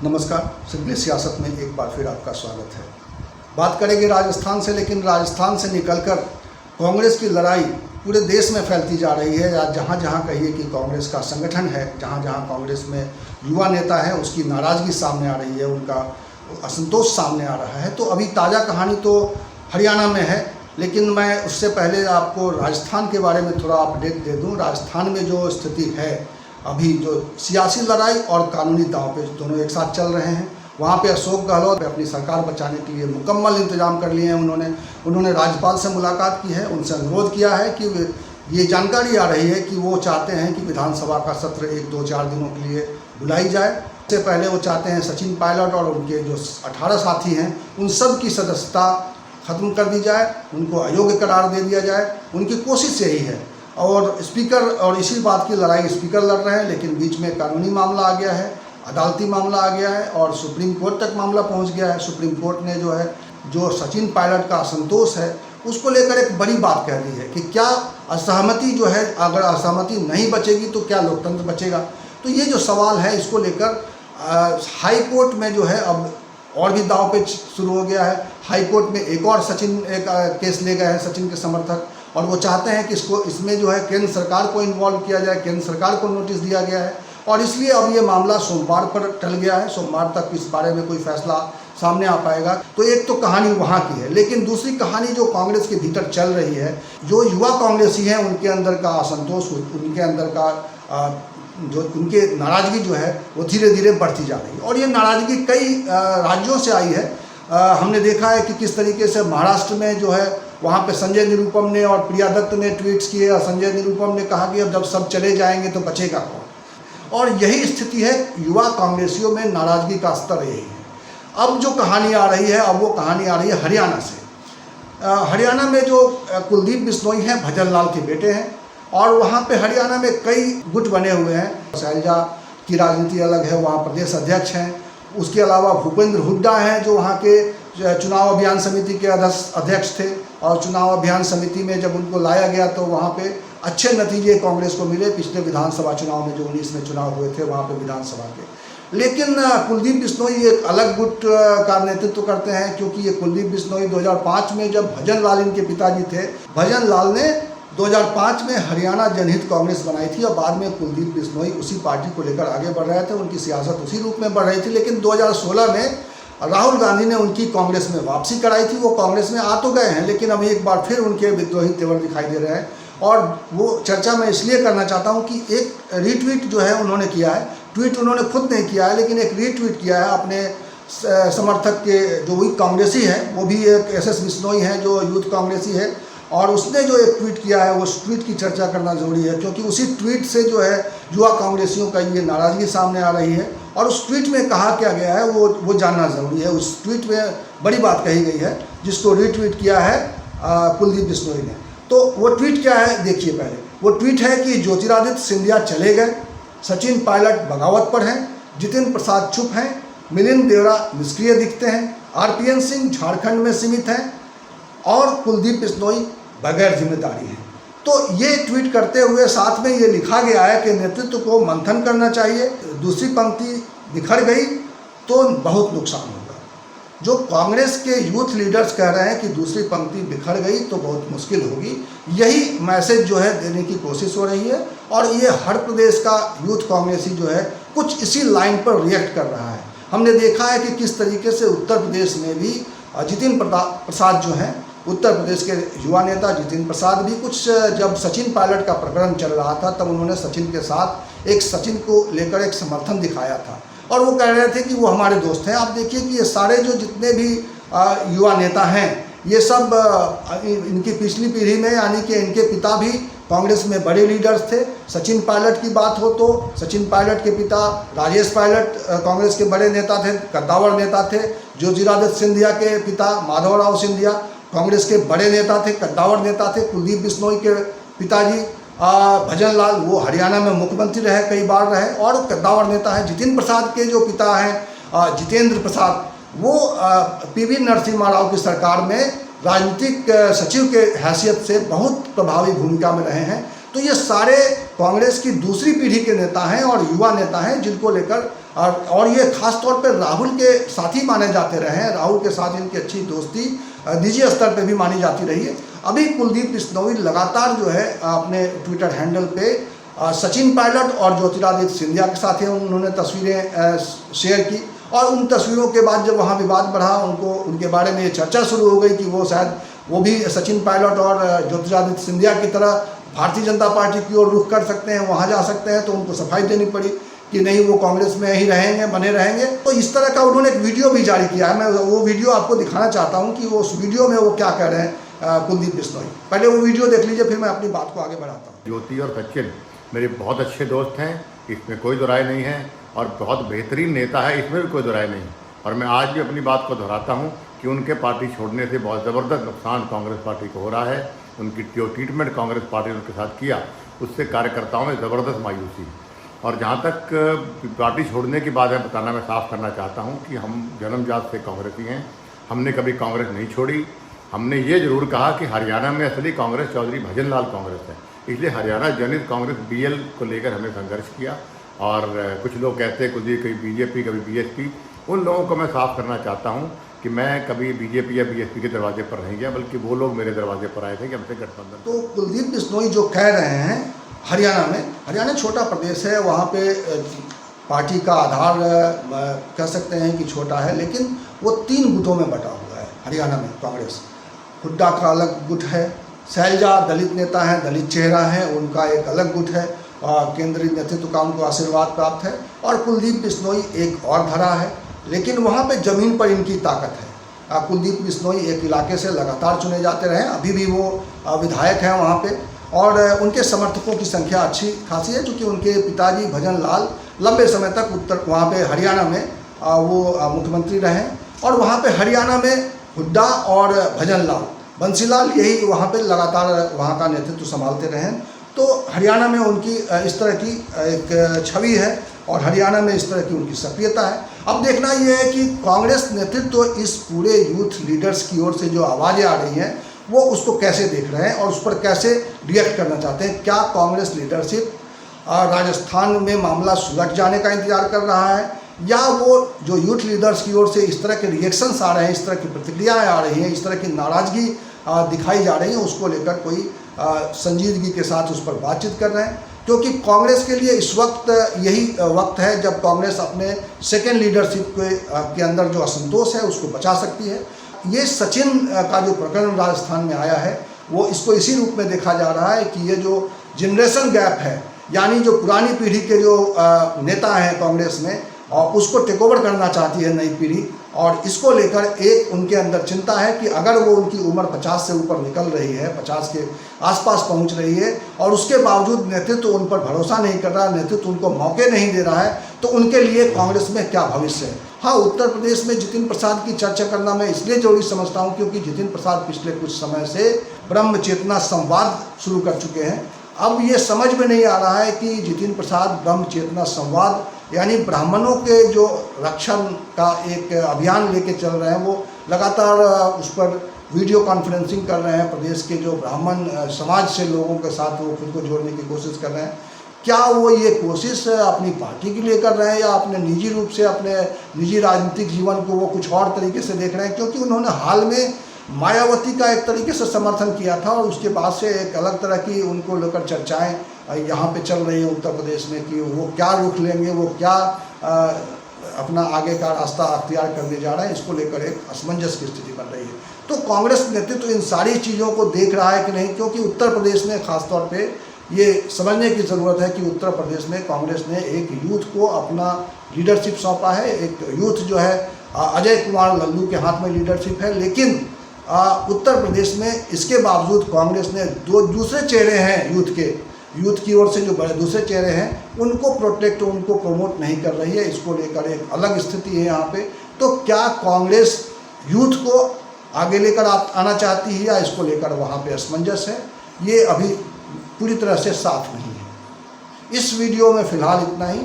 नमस्कार। सिंपली सियासत में एक बार फिर आपका स्वागत है। बात करेंगे राजस्थान से, लेकिन राजस्थान से निकलकर कांग्रेस की लड़ाई पूरे देश में फैलती जा रही है। या जहाँ जहाँ कहिए कि कांग्रेस का संगठन है, जहाँ जहाँ कांग्रेस में युवा नेता है, उसकी नाराज़गी सामने आ रही है, उनका असंतोष सामने आ रहा है। तो अभी ताज़ा कहानी तो हरियाणा में है, लेकिन मैं उससे पहले आपको राजस्थान के बारे में थोड़ा अपडेट दे दूँ। राजस्थान में जो स्थिति है, अभी जो सियासी लड़ाई और कानूनी दांवपेच दोनों एक साथ चल रहे हैं। वहाँ पे अशोक गहलोत अपनी सरकार बचाने के लिए मुकम्मल इंतजाम कर लिए हैं। उन्होंने राज्यपाल से मुलाकात की है, उनसे अनुरोध किया है कि ये जानकारी आ रही है कि वो चाहते हैं कि विधानसभा का सत्र 1-2-4 दिनों के लिए बुलाई जाए। इससे पहले वो चाहते हैं सचिन पायलट और उनके जो 18 साथी हैं उन सब की सदस्यता ख़त्म कर दी जाए, उनको अयोग्य करार दे दिया जाए। उनकी कोशिश यही है। और स्पीकर, और इसी बात की लड़ाई स्पीकर लड़ रहे हैं, लेकिन बीच में कानूनी मामला आ गया है, अदालती मामला आ गया है और सुप्रीम कोर्ट तक मामला पहुंच गया है। सुप्रीम कोर्ट ने जो सचिन पायलट का असंतोष है उसको लेकर एक बड़ी बात कह दी है कि क्या असहमति जो है, अगर असहमति नहीं बचेगी तो क्या लोकतंत्र बचेगा। तो ये जो सवाल है, इसको लेकर हाई कोर्ट में जो है अब और भी दांवपेच शुरू हो गया है। हाई कोर्ट में एक केस ले गए हैं सचिन के समर्थक, और वो चाहते हैं कि इसमें जो है केंद्र सरकार को इन्वॉल्व किया जाए, केंद्र सरकार को नोटिस दिया गया है। और इसलिए अब ये मामला सोमवार पर टल गया है। सोमवार तक इस बारे में कोई फैसला सामने आ पाएगा। तो एक तो कहानी वहाँ की है, लेकिन दूसरी कहानी जो कांग्रेस के भीतर चल रही है, जो युवा कांग्रेसी हैं उनके अंदर का असंतोष, उनके अंदर का जो उनके नाराज़गी जो है वो धीरे धीरे बढ़ती जा रही है। और ये नाराज़गी कई राज्यों से आई है। हमने देखा है कि किस तरीके से महाराष्ट्र में जो है वहाँ पे संजय निरुपम ने और प्रिया दत्त ने ट्वीट्स किए, और संजय निरुपम ने कहा कि अब जब सब चले जाएंगे तो बचेगा कौन। और यही स्थिति है युवा कांग्रेसियों में, नाराज़गी का स्तर यही है। अब जो कहानी आ रही है, अब वो कहानी आ रही है हरियाणा से। हरियाणा में जो कुलदीप बिश्नोई हैं, भजन लाल के बेटे हैं, और वहाँ पे हरियाणा में कई गुट बने हुए हैं। शैलजा की राजनीति अलग है, वहाँ प्रदेश अध्यक्ष हैं। उसके अलावा भूपेंद्र हुड्डा हैं जो वहाँ के चुनाव अभियान समिति के अध्यक्ष थे, और चुनाव अभियान समिति में जब उनको लाया गया तो वहाँ पे अच्छे नतीजे कांग्रेस को मिले। पिछले विधानसभा चुनाव में जो 19 में चुनाव हुए थे वहाँ पे विधानसभा के। लेकिन कुलदीप बिश्नोई एक अलग गुट का नेतृत्व करते हैं, क्योंकि ये कुलदीप बिश्नोई 2005 में, जब भजन लाल इनके पिताजी थे, भजन लाल ने 2005 में हरियाणा जनहित कांग्रेस बनाई थी, और बाद में कुलदीप बिश्नोई उसी पार्टी को लेकर आगे बढ़ रहे थे। उनकी सियासत उसी रूप में बढ़ रही थी। लेकिन 2016 में राहुल गांधी ने उनकी कांग्रेस में वापसी कराई थी। वो कांग्रेस में आ तो गए हैं, लेकिन अभी एक बार फिर उनके विद्रोही तेवर दिखाई दे रहे हैं। और वो चर्चा मैं इसलिए करना चाहता हूँ कि एक रीट्वीट जो है उन्होंने किया है। ट्वीट उन्होंने खुद नहीं किया है, लेकिन एक रीट्वीट किया है अपने समर्थक के, जो वही कांग्रेसी है, वो भी एक SS बिश्नोई है जो यूथ कांग्रेसी है। और उसने जो एक ट्वीट किया है, उस ट्वीट की चर्चा करना ज़रूरी है, क्योंकि उसी ट्वीट से जो है युवा कांग्रेसियों का ये नाराज़गी सामने आ रही है। और उस ट्वीट में कहा क्या गया है वो जानना ज़रूरी है। उस ट्वीट में बड़ी बात कही गई है, जिसको रीट्वीट किया है कुलदीप बिश्नोई ने। तो वो ट्वीट क्या है, देखिए पहले। वो ट्वीट है कि ज्योतिरादित्य सिंधिया चले गए, सचिन पायलट बगावत पर हैं, जितेंद्र प्रसाद चुप हैं, मिलिंद देवरा निष्क्रिय दिखते हैं, RPN सिंह झारखंड में सीमित हैं, और कुलदीप बिश्नोई बगैर जिम्मेदारी हैं। तो ये ट्वीट करते हुए साथ में ये लिखा गया है कि नेतृत्व को मंथन करना चाहिए। दूसरी पंक्ति बिखर गई तो बहुत नुकसान होगा। जो कांग्रेस के यूथ लीडर्स कह रहे हैं कि दूसरी पंक्ति बिखर गई तो बहुत मुश्किल होगी, यही मैसेज जो है देने की कोशिश हो रही है। और ये हर प्रदेश का यूथ कांग्रेसी जो है कुछ इसी लाइन पर रिएक्ट कर रहा है। हमने देखा है कि किस तरीके से उत्तर प्रदेश में भी जितेंद्र प्रसाद जो हैं, उत्तर प्रदेश के युवा नेता जितेंद्र प्रसाद भी कुछ, जब सचिन पायलट का प्रकरण चल रहा था तब उन्होंने सचिन के साथ सचिन को लेकर एक समर्थन दिखाया था, और वो कह रहे थे कि वो हमारे दोस्त हैं। आप देखिए कि ये सारे जो जितने भी युवा नेता हैं, ये सब इनकी पिछली पीढ़ी में, यानी कि इनके पिता भी कांग्रेस में बड़े लीडर्स थे। सचिन पायलट की बात हो तो सचिन पायलट के पिता राजेश पायलट कांग्रेस के बड़े नेता थे, कद्दावर नेता थे। ज्योतिरादित्य सिंधिया के पिता माधवराव सिंधिया कांग्रेस के बड़े नेता थे, कद्दावर नेता थे। कुलदीप बिश्नोई के पिताजी भजन लाल, वो हरियाणा में मुख्यमंत्री रहे, कई बार रहे, और कद्दावर नेता है। जितेंद्र प्रसाद के जो पिता हैं जितेंद्र प्रसाद, वो PV नरसिम्हा राव की सरकार में राजनीतिक सचिव के हैसियत से बहुत प्रभावी भूमिका में रहे हैं। तो ये सारे कांग्रेस की दूसरी पीढ़ी के नेता हैं और युवा नेता हैं, जिनको लेकर और ये खास तौर पर राहुल के साथी माने जाते रहे हैं। राहुल के साथ इनकी अच्छी दोस्ती निजी स्तर पे भी मानी जाती रही है। अभी कुलदीप बिश्नोई लगातार जो है अपने ट्विटर हैंडल पे सचिन पायलट और ज्योतिरादित्य सिंधिया के साथ उन्होंने तस्वीरें शेयर की, और उन तस्वीरों के बाद जब वहाँ विवाद बढ़ा, उनके बारे में ये चर्चा शुरू हो गई कि वो शायद वो भी सचिन पायलट और ज्योतिरादित्य सिंधिया की तरह भारतीय जनता पार्टी की ओर रुख कर सकते हैं, वहाँ जा सकते हैं। तो उनको सफाई देनी पड़ी कि नहीं, वो कांग्रेस में ही रहेंगे, बने रहेंगे। तो इस तरह का उन्होंने एक वीडियो भी जारी किया है। मैं वो वीडियो आपको दिखाना चाहता हूँ कि वो उस वीडियो में वो क्या कह रहे हैं कुलदीप बिश्नोई। पहले वो वीडियो देख लीजिए, फिर मैं अपनी बात को आगे बढ़ाता हूँ। ज्योति और सचिन मेरे बहुत अच्छे दोस्त हैं, इसमें कोई दुराय नहीं है, और बहुत बेहतरीन नेता है, इसमें भी कोई दुराय नहीं। और मैं आज भी अपनी बात को दोहराता हूँ कि उनके पार्टी छोड़ने से बहुत ज़बरदस्त नुकसान कांग्रेस पार्टी को हो रहा है। उनकी जो ट्रीटमेंट कांग्रेस पार्टी ने उनके साथ किया, उससे कार्यकर्ताओं में ज़बरदस्त मायूसी। और जहाँ तक पार्टी छोड़ने की बात है, बताना मैं साफ करना चाहता हूँ कि हम जन्मजात से कांग्रेसी हैं। हमने कभी कांग्रेस नहीं छोड़ी। हमने ये ज़रूर कहा कि हरियाणा में असली कांग्रेस चौधरी भजन लाल कांग्रेस है, इसलिए हरियाणा जनित कांग्रेस BL को लेकर हमने संघर्ष किया। और कुछ लोग कहते हैं कभी BJP कभी BSP, उन लोगों को मैं साफ करना चाहता हूँ कि मैं कभी BJP या BSP के दरवाजे पर नहीं गया, बल्कि वो लोग मेरे दरवाजे पर आए थे कि हमसे गठबंधन। तो कुलदीप बिश्नोई जो कह रहे हैं, हरियाणा छोटा प्रदेश है, वहाँ पे पार्टी का आधार कह सकते हैं कि छोटा है, लेकिन वो 3 गुटों में बटा हुआ है हरियाणा में कांग्रेस। हुड्डा का अलग गुट है, शैलजा दलित नेता हैं, दलित चेहरा है, उनका एक अलग गुट है, केंद्रीय नेतृत्व का उनको आशीर्वाद प्राप्त है, और कुलदीप बिश्नोई एक और धरा है। लेकिन वहाँ पे ज़मीन पर इनकी ताकत है। कुलदीप बिश्नोई एक इलाके से लगातार चुने जाते रहे, अभी भी वो विधायक हैं वहाँ पे, और उनके समर्थकों की संख्या अच्छी खासी है, क्योंकि उनके पिताजी भजन लाल लंबे समय तक वहाँ पे हरियाणा में वो मुख्यमंत्री रहे, और वहाँ पे हरियाणा में हुड्डा और भजन लाल, बंसीलाल, यही वहाँ पे लगातार वहाँ का नेतृत्व संभालते रहे। तो हरियाणा में उनकी इस तरह की एक छवि है, और हरियाणा में इस तरह की उनकी सक्रियता है। अब देखना ये है कि कांग्रेस नेतृत्व इस पूरे यूथ लीडर्स की ओर से जो आवाज़ें आ रही हैं, वो उसको कैसे देख रहे हैं और उस पर कैसे रिएक्ट करना चाहते हैं। क्या कांग्रेस लीडरशिप राजस्थान में मामला सुलझ जाने का इंतजार कर रहा है, या वो जो यूथ लीडर्स की ओर से इस तरह के रिएक्शंस आ रहे हैं, इस तरह की प्रतिक्रियाएँ आ रही हैं, इस तरह की नाराज़गी दिखाई जा रही है, उसको लेकर कोई संजीदगी के साथ उस पर बातचीत कर रहे हैं। क्योंकि कांग्रेस के लिए इस वक्त यही वक्त है जब कांग्रेस अपने सेकेंड लीडरशिप के अंदर जो असंतोष है उसको बचा सकती है। ये सचिन का जो प्रकरण राजस्थान में आया है, वो इसको इसी रूप में देखा जा रहा है कि ये जो जनरेशन गैप है, यानी जो पुरानी पीढ़ी के जो नेता हैं कांग्रेस में, और उसको टेक ओवर करना चाहती है नई पीढ़ी, और इसको लेकर एक उनके अंदर चिंता है कि अगर वो उनकी उम्र 50 से ऊपर निकल रही है, 50 के आसपास पहुंच रही है, और उसके बावजूद नेतृत्व उन पर भरोसा नहीं कर रहा, नेतृत्व उनको मौके नहीं दे रहा है, तो उनके लिए कांग्रेस में क्या भविष्य है। हाँ, उत्तर प्रदेश में जितिन प्रसाद की चर्चा करना मैं इसलिए जरूरी समझता हूँ क्योंकि जितिन प्रसाद पिछले कुछ समय से ब्रह्म चेतना संवाद शुरू कर चुके हैं। अब ये समझ में नहीं आ रहा है कि जितिन प्रसाद ब्रह्म चेतना संवाद यानी ब्राह्मणों के जो रक्षण का एक अभियान लेके चल रहे हैं, वो लगातार उस पर वीडियो कॉन्फ्रेंसिंग कर रहे हैं। प्रदेश के जो ब्राह्मण समाज से लोगों के साथ वो खुद को जोड़ने की कोशिश कर रहे हैं। क्या वो ये कोशिश अपनी पार्टी के लिए कर रहे हैं, या अपने निजी रूप से अपने निजी राजनीतिक जीवन को वो कुछ और तरीके से देख रहे हैं? क्योंकि उन्होंने हाल में मायावती का एक तरीके से समर्थन किया था, और उसके बाद से एक अलग तरह की उनको लेकर चर्चाएं यहाँ पे चल रही है उत्तर प्रदेश में कि वो क्या रुख लेंगे, वो क्या अपना आगे का रास्ता अख्तियार करने जा रहे हैं। इसको लेकर एक असमंजस की स्थिति बन रही है। तो कांग्रेस नेतृत्व इन सारी चीज़ों को देख रहा है कि नहीं, क्योंकि उत्तर प्रदेश में खासतौर पे ये समझने की ज़रूरत है कि उत्तर प्रदेश में कांग्रेस ने एक यूथ को अपना लीडरशिप सौंपा है। एक यूथ जो है अजय कुमार लल्लू के हाथ में लीडरशिप है, लेकिन उत्तर प्रदेश में इसके बावजूद कांग्रेस ने दो दूसरे चेहरे हैं यूथ की ओर से, जो बड़े दूसरे चेहरे हैं, उनको प्रोटेक्ट, उनको प्रमोट नहीं कर रही है। इसको लेकर एक अलग स्थिति है यहाँ पे। तो क्या कांग्रेस यूथ को आगे लेकर आना चाहती है, या इसको लेकर वहाँ पे असमंजस है, ये अभी पूरी तरह से साफ नहीं है। इस वीडियो में फ़िलहाल इतना ही।